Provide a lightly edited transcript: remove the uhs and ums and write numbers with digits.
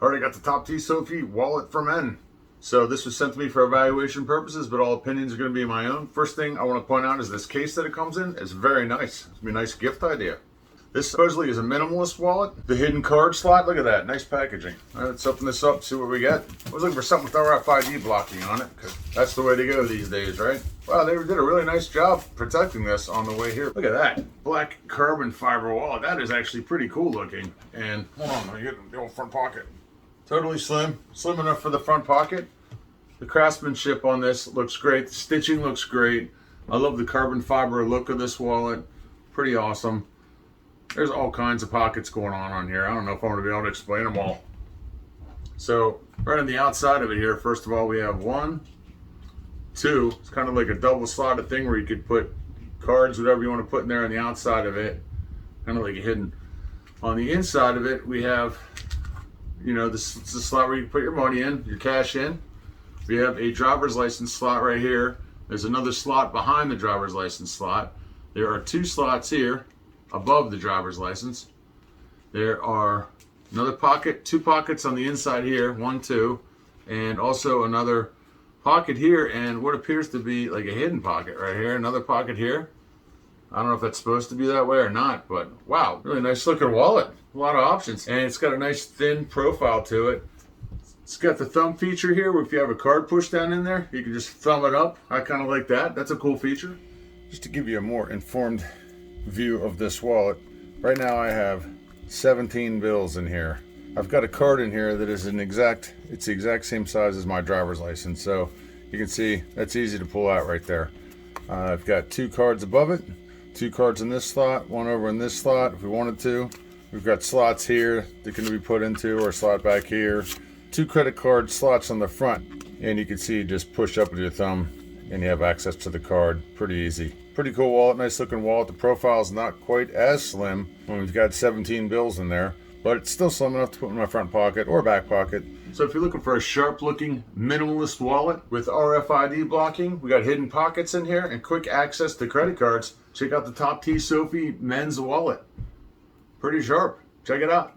Already got the TOPTSOFI wallet for men. So this was sent to me for evaluation purposes, but all opinions are going to be my own. First thing I want to point out is this case that it comes in is very nice. It's going to be a nice gift idea. This supposedly is a minimalist wallet. The hidden card slot, look at that, nice packaging. All right, let's open this up, see what we get. I was looking for something with RFID blocking on it, because that's the way to go these days, right? Wow, they did a really nice job protecting this on the way here. Look at that, black carbon fiber wallet. That is actually pretty cool looking. And hold on, let me get the old front pocket. Totally slim enough for the front pocket. The craftsmanship on this looks great. The stitching looks great. I love the carbon fiber look of this wallet. Pretty awesome. There's all kinds of pockets going on here. I don't know if I'm going to be able to explain them all. So right on the outside of it here, first of all, we have 1, 2. It's kind of like a double slotted thing where you could put cards, whatever you want to put in there on the outside of it. Kind of like a hidden. On the inside of it, we have, you know, this is the slot where you put your money in, your cash in. We have a driver's license slot right here. There's another slot behind the driver's license slot. There are 2 slots here above the driver's license. There are another pocket, 2 pockets on the inside here, 1, 2, and also another pocket here, and what appears to be like a hidden pocket right here, another pocket here. I don't know if that's supposed to be that way or not, but wow, really nice looking wallet. A lot of options, and it's got a nice thin profile to it. It's got the thumb feature here where if you have a card pushed down in there, you can just thumb it up. I kind of like that. That's a cool feature. Just to give you a more informed view of this wallet, right now I have 17 bills in here. I've got a card in here that is it's the exact same size as my driver's license, so you can see that's easy to pull out right there. I've got 2 cards above it, 2 cards in this slot, 1 over in this slot if we wanted to. We've got slots here that can be put into, or a slot back here. 2 credit card slots on the front, and you can see just push up with your thumb and you have access to the card. Pretty easy. Pretty cool wallet, nice looking wallet. The profile is not quite as slim when we've got 17 bills in there, but it's still slim enough to put in my front pocket or back pocket. So if you're looking for a sharp looking minimalist wallet with RFID blocking, we got hidden pockets in here and quick access to credit cards, check out the TOPTSOFI men's wallet. Pretty sharp. Check it out.